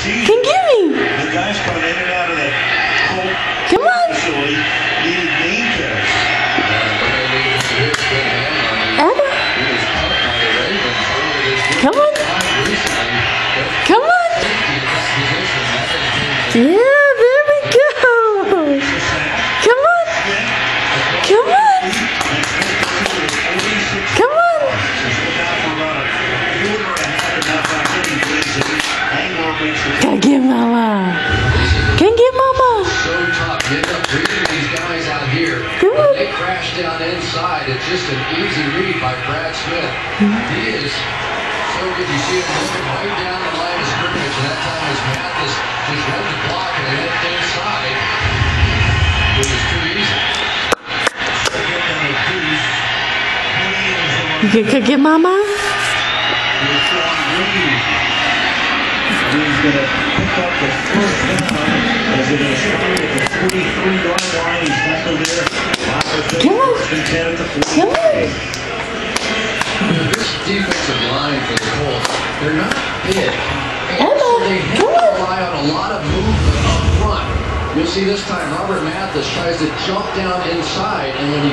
season. Can give me. The guys coming in and out of the Come on. facility needed name tags. Emma. Come on. Come on. Yeah, there we go. Come on. Come on. Come on. Gotta get Mama. Can't get Mama. So tough. You end up reading these guys out here. Come on. They crash down inside. It's just an easy read by Brad Smith. He is so good. You see him looking way down the line of scrimmage, and that time was Mathis just runs the block and they hit inside. It was too easy. You could get Mama. He's going to pick up the first down as they're going to start at the 43-yard line. He's tackled there. Come on. Come on. This defensive line for the Colts, they're not big. Emma, So they have come to on. rely on a lot of movement up front. You'll see this time Robert Mathis tries to jump down inside, and when he